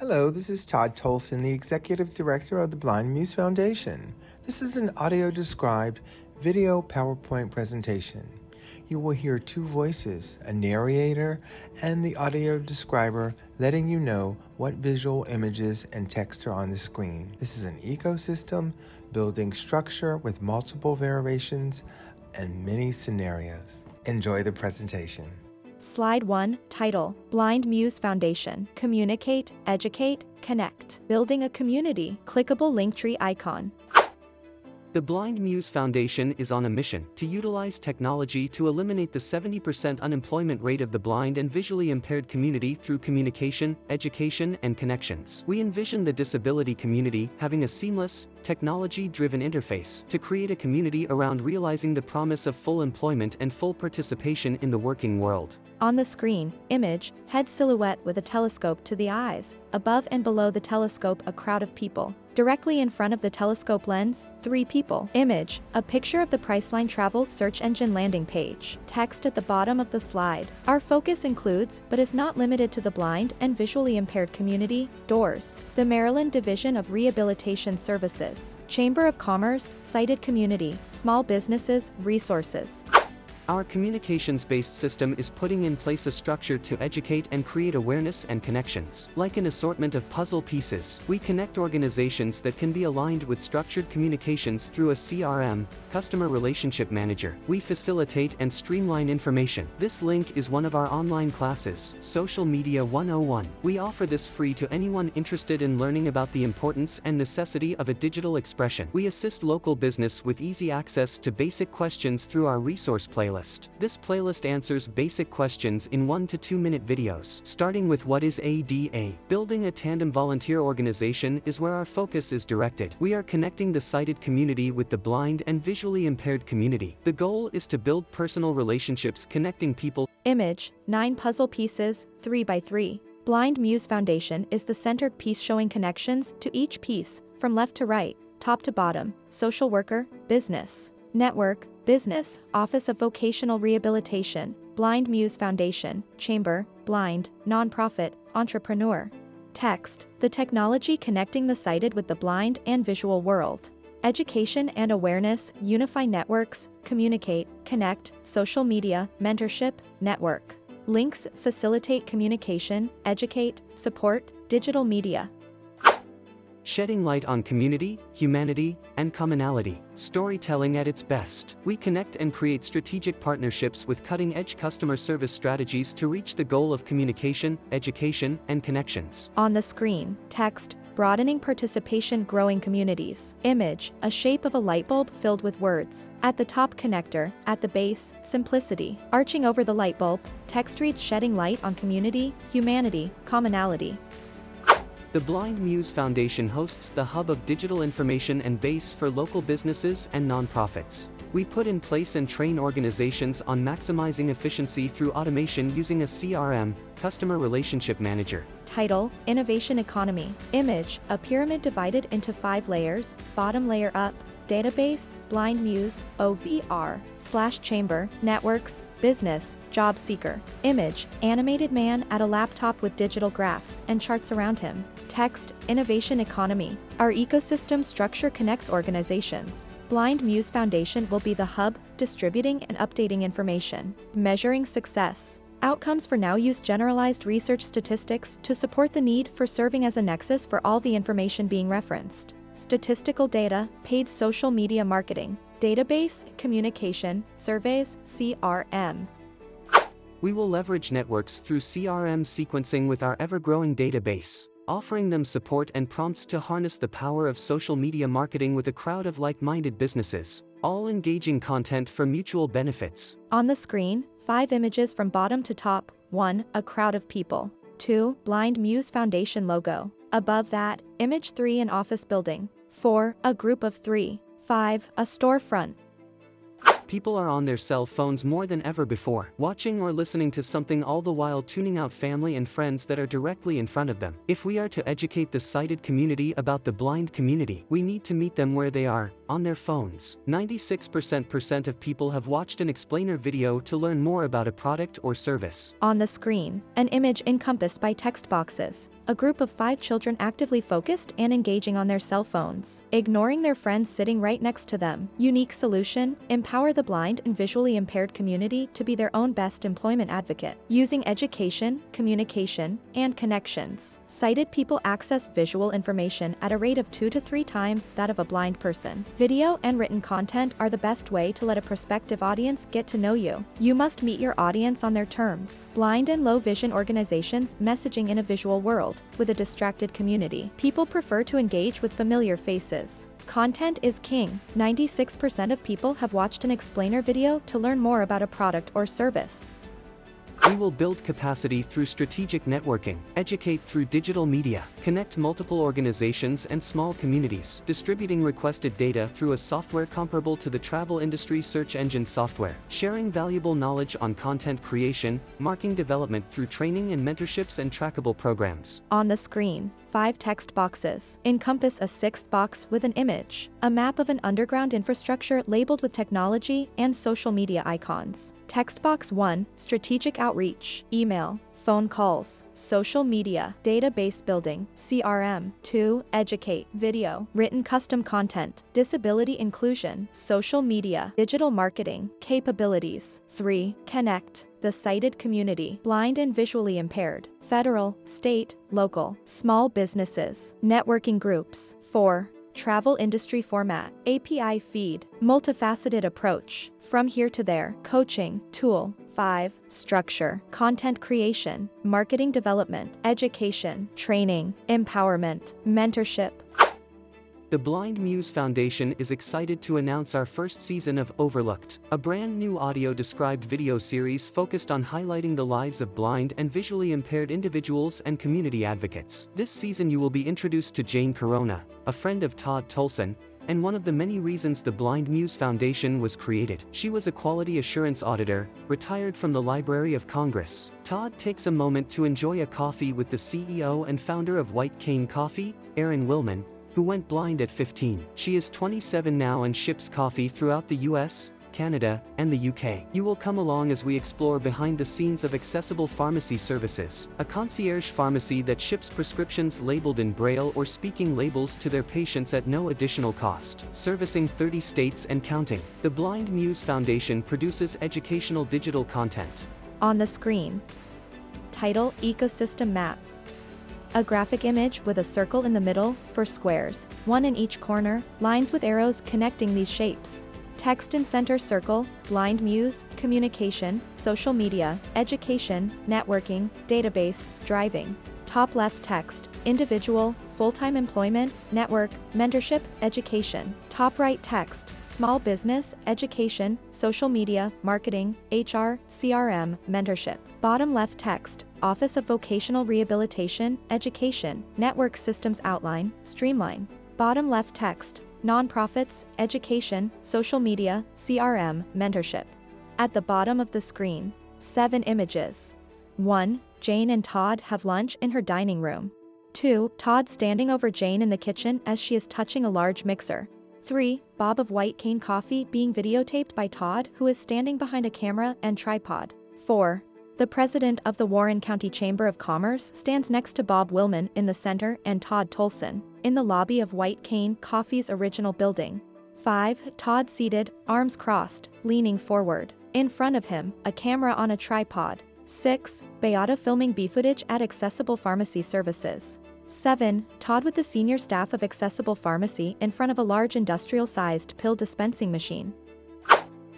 Hello, this is Todd Tolson, the Executive Director of the Blind Muse Foundation. This is an audio-described video PowerPoint presentation. You will hear two voices, a narrator and the audio describer, letting you know what visual images and text are on the screen. This is an ecosystem building structure with multiple variations and many scenarios. Enjoy the presentation. Slide 1, title, Blind Muse Foundation, Communicate, Educate, Connect. Building a community, clickable Linktree icon. The Blind Muse Foundation is on a mission to utilize technology to eliminate the 70% unemployment rate of the blind and visually impaired community through communication, education, and connections. We envision the disability community having a seamless, technology-driven interface to create a community around realizing the promise of full employment and full participation in the working world. On the screen, image, head silhouette with a telescope to the eyes. Above and below the telescope, a crowd of people. Directly in front of the telescope lens, 3 people. Image, a picture of the Priceline travel search engine landing page. Text at the bottom of the slide. Our focus includes, but is not limited to, the blind and visually impaired community. Doors, the Maryland Division of Rehabilitation Services. Chamber of Commerce, sighted community, small businesses, resources. Our communications-based system is putting in place a structure to educate and create awareness and connections. Like an assortment of puzzle pieces, we connect organizations that can be aligned with structured communications through a CRM, Customer Relationship Manager. We facilitate and streamline information. This link is one of our online classes, Social Media 101. We offer this free to anyone interested in learning about the importance and necessity of a digital expression. We assist local business with easy access to basic questions through our resource playlist. This playlist answers basic questions in 1 to 2 minute videos, starting with what is ADA. Building a tandem volunteer organization is where our focus is directed. We are connecting the sighted community with the blind and visually impaired community. The goal is to build personal relationships connecting people. Image, 9 puzzle pieces, 3 by 3. Blind Muse Foundation is the centered piece showing connections to each piece, from left to right, top to bottom, social worker, business, network, business, Office of Vocational Rehabilitation, Blind Muse Foundation, Chamber, blind, nonprofit, entrepreneur. Text, the technology connecting the sighted with the blind and visual world. Education and awareness, unify networks, communicate, connect, social media, mentorship, network. Links, facilitate communication, educate, support, digital media. Shedding light on community, humanity, and commonality. Storytelling at its best. We connect and create strategic partnerships with cutting-edge customer service strategies to reach the goal of communication, education, and connections. On the screen, text, broadening participation, growing communities. Image, a shape of a light bulb filled with words. At the top, connector. At the base, simplicity. Arching over the light bulb, text reads, shedding light on community, humanity, commonality. The Blind Muse Foundation hosts the hub of digital information and base for local businesses and nonprofits. We put in place and train organizations on maximizing efficiency through automation using a CRM, Customer Relationship Manager. Title, Innovation Economy. Image, a pyramid divided into 5 layers, bottom layer up. Database, Blind Muse, OVR, /chamber, networks, business, job seeker. Image, animated man at a laptop with digital graphs and charts around him. Text, innovation economy. Our ecosystem structure connects organizations. Blind Muse Foundation will be the hub, distributing and updating information. Measuring success. Outcomes for now use generalized research statistics to support the need for serving as a nexus for all the information being referenced. Statistical data, paid social media marketing, database, communication, surveys, CRM. We will leverage networks through CRM sequencing with our ever-growing database, offering them support and prompts to harness the power of social media marketing with a crowd of like-minded businesses, all engaging content for mutual benefits. On the screen, 5 images from bottom to top. 1, a crowd of people. 2, Blind Muse Foundation logo. Above that, image 3, an office building. 4, a group of 3. 5, a storefront. People are on their cell phones more than ever before, watching or listening to something, all the while tuning out family and friends that are directly in front of them. If we are to educate the sighted community about the blind community, we need to meet them where they are, on their phones. 96% of people have watched an explainer video to learn more about a product or service. On the screen, an image encompassed by text boxes. A group of 5 children actively focused and engaging on their cell phones, ignoring their friends sitting right next to them. Unique solution: empower the blind and visually impaired community to be their own best employment advocate. Using education, communication, and connections, sighted people access visual information at a rate of 2 to 3 times that of a blind person. Video and written content are the best way to let a prospective audience get to know you. You must meet your audience on their terms. Blind and low vision organizations messaging in a visual world, with a distracted community. People prefer to engage with familiar faces. Content is king. 96% of people have watched an explainer video to learn more about a product or service. We will build capacity through strategic networking, educate through digital media, connect multiple organizations and small communities, distributing requested data through a software comparable to the travel industry search engine software, sharing valuable knowledge on content creation, marketing development through training and mentorships and trackable programs. On the screen, 5 text boxes encompass a 6th box with an image, a map of an underground infrastructure labeled with technology and social media icons. Text box 1, strategic outreach, email, phone calls, social media, database building, CRM. 2, educate, video, written custom content, disability inclusion, social media, digital marketing, capabilities. 3, connect, the sighted community, blind and visually impaired, federal, state, local, small businesses, networking groups. 4, travel industry format, API feed, multifaceted approach, from here to there, coaching, tool. 5, structure, content creation, marketing development, education, training, empowerment, mentorship. The Blind Muse Foundation is excited to announce our first season of Overlooked, a brand new audio-described video series focused on highlighting the lives of blind and visually impaired individuals and community advocates. This season you will be introduced to Jane Corona, a friend of Todd Tolson, and one of the many reasons the Blind Muse Foundation was created. She was a quality assurance auditor, retired from the Library of Congress. Todd takes a moment to enjoy a coffee with the CEO and founder of White Cane Coffee, Erin Willman, who went blind at 15. She is 27 now and ships coffee throughout the US, Canada, and the UK. You will come along as we explore behind the scenes of Accessible Pharmacy Services, a concierge pharmacy that ships prescriptions labeled in Braille or speaking labels to their patients at no additional cost, servicing 30 states and counting. The Blind Muse Foundation produces educational digital content. On the screen, title, ecosystem map. A graphic image with a circle in the middle, for squares, 1 in each corner, lines with arrows connecting these shapes. Text in center circle, Blind Muse, communication, social media, education, networking, database, driving. Top left text, individual, full-time employment, network, mentorship, education. Top right text, small business, education, social media, marketing, HR, CRM, mentorship. Bottom left text, Office of Vocational Rehabilitation, education, network systems outline, streamline. Bottom left text, nonprofits, education, social media, CRM, mentorship. At the bottom of the screen, 7 images. 1. Jane and Todd have lunch in her dining room. 2. Todd standing over Jane in the kitchen as she is touching a large mixer. 3. Bob of White Cane Coffee being videotaped by Todd, who is standing behind a camera and tripod. 4. The president of the Warren County Chamber of Commerce stands next to Bob Willman in the center and Todd Tolson, in the lobby of White Cane Coffee's original building. 5. Todd seated, arms crossed, leaning forward. In front of him, a camera on a tripod. 6. Beata filming B footage at Accessible Pharmacy Services. 7. Todd with the senior staff of Accessible Pharmacy in front of a large industrial-sized pill dispensing machine.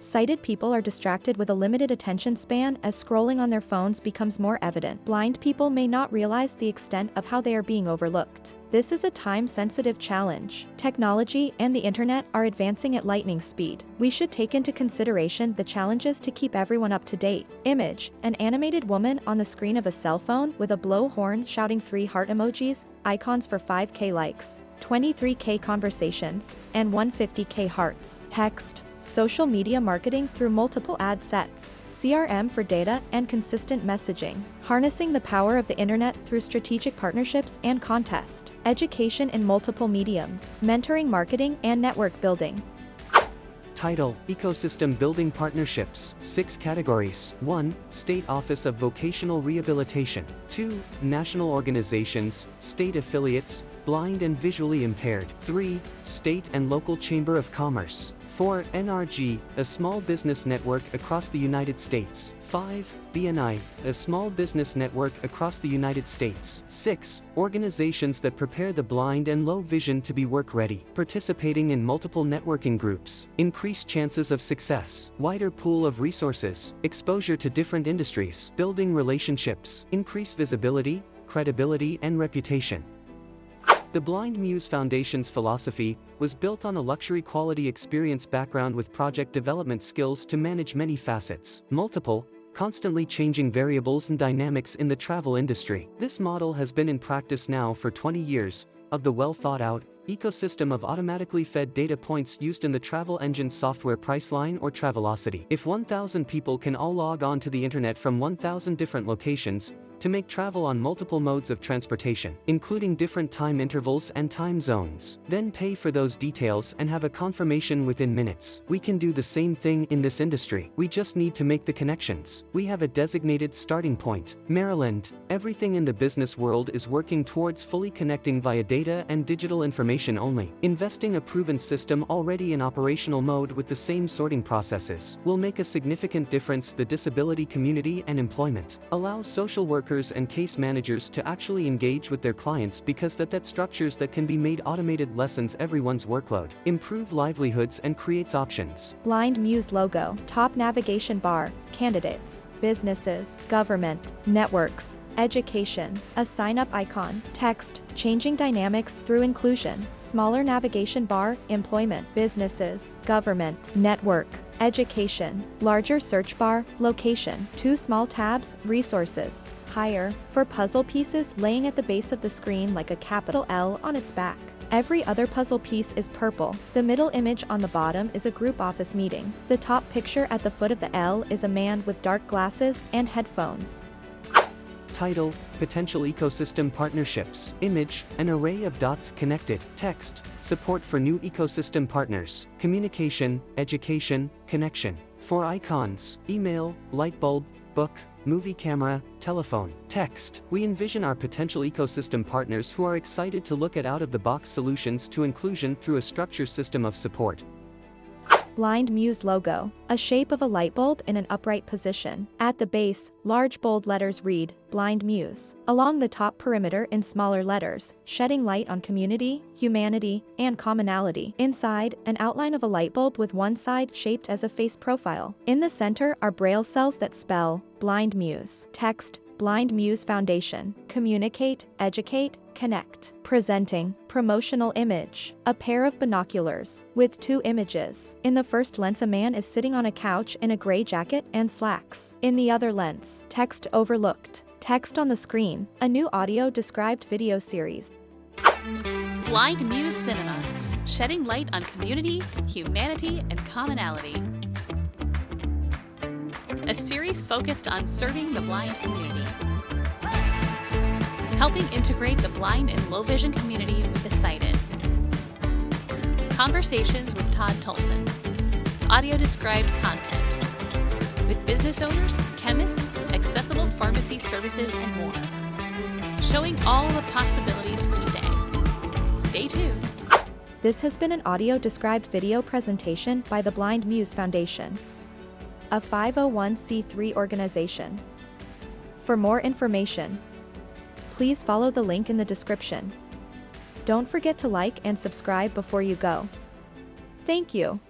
Sighted people are distracted with a limited attention span as scrolling on their phones becomes more evident. Blind people may not realize the extent of how they are being overlooked. This is a time-sensitive challenge. Technology and the internet are advancing at lightning speed. We should take into consideration the challenges to keep everyone up to date. Image, an animated woman on the screen of a cell phone with a blowhorn shouting 3 heart emojis, icons for 5K likes, 23K conversations, and 150K hearts. Text, social media marketing through multiple ad sets, CRM for data and consistent messaging, harnessing the power of the internet through strategic partnerships and contest, education in multiple mediums, mentoring marketing and network building. Title: Ecosystem Building Partnerships. 6 categories. 1. State Office of Vocational Rehabilitation. 2. National organizations, state affiliates, blind and visually impaired. 3. State and local Chamber of Commerce. 4. NRG, a small business network across the United States. 5. BNI, a small business network across the United States. 6. Organizations that prepare the blind and low vision to be work-ready. Participating in multiple networking groups. Increased chances of success. Wider pool of resources. Exposure to different industries. Building relationships. Increased visibility, credibility, and reputation. The Blind Muse Foundation's philosophy was built on a luxury quality experience background with project development skills to manage many facets, multiple, constantly changing variables and dynamics in the travel industry. This model has been in practice now for 20 years, of the well-thought-out ecosystem of automatically fed data points used in the travel engine software Priceline or Travelocity. If 1,000 people can all log on to the internet from 1,000 different locations, to make travel on multiple modes of transportation, including different time intervals and time zones, then pay for those details and have a confirmation within minutes. We can do the same thing in this industry. We just need to make the connections. We have a designated starting point. Maryland. Everything in the business world is working towards fully connecting via data and digital information only. Investing a proven system already in operational mode with the same sorting processes will make a significant difference. The disability community and employment allows social workers and case managers to actually engage with their clients because that structures that can be made automated lessens everyone's workload, improve livelihoods and creates options. Blind Muse logo, top navigation bar, candidates, businesses, government, networks, education, a sign-up icon, text, changing dynamics through inclusion, smaller navigation bar, employment, businesses, government, network, education, larger search bar, location, 2 small tabs, resources, higher, for puzzle pieces laying at the base of the screen like a capital L on its back. Every other puzzle piece is purple. The middle image on the bottom is a group office meeting. The top picture at the foot of the L is a man with dark glasses and headphones. Title: Potential Ecosystem Partnerships. Image: an array of dots connected. Text: support for new ecosystem partners. Communication, education, connection. 4 icons: email, light bulb, book, movie camera, telephone. Text: we envision our potential ecosystem partners who are excited to look at out-of-the-box solutions to inclusion through a structured system of support. Blind Muse logo, a shape of a light bulb in an upright position. At the base, large bold letters read, Blind Muse. Along the top perimeter in smaller letters, shedding light on community, humanity, and commonality. Inside, an outline of a light bulb with one side shaped as a face profile. In the center are braille cells that spell, Blind Muse. Text, Blind Muse Foundation. Communicate, educate, connect. Presenting, promotional image. A pair of binoculars, with 2 images. In the first lens a man is sitting on a couch in a gray jacket and slacks. In the other lens, text overlooked. Text on the screen, a new audio described video series. Blind Muse Cinema, shedding light on community, humanity, and commonality. A series focused on serving the blind community, helping integrate the blind and low vision community with the sighted. Conversations with Todd Tolson. Audio described content with business owners, chemists, accessible pharmacy services, and more. Showing all the possibilities for today. Stay tuned. This has been an audio described video presentation by the Blind Muse Foundation, a 501c3 organization. For more information, please follow the link in the description. Don't forget to like and subscribe before you go. Thank you.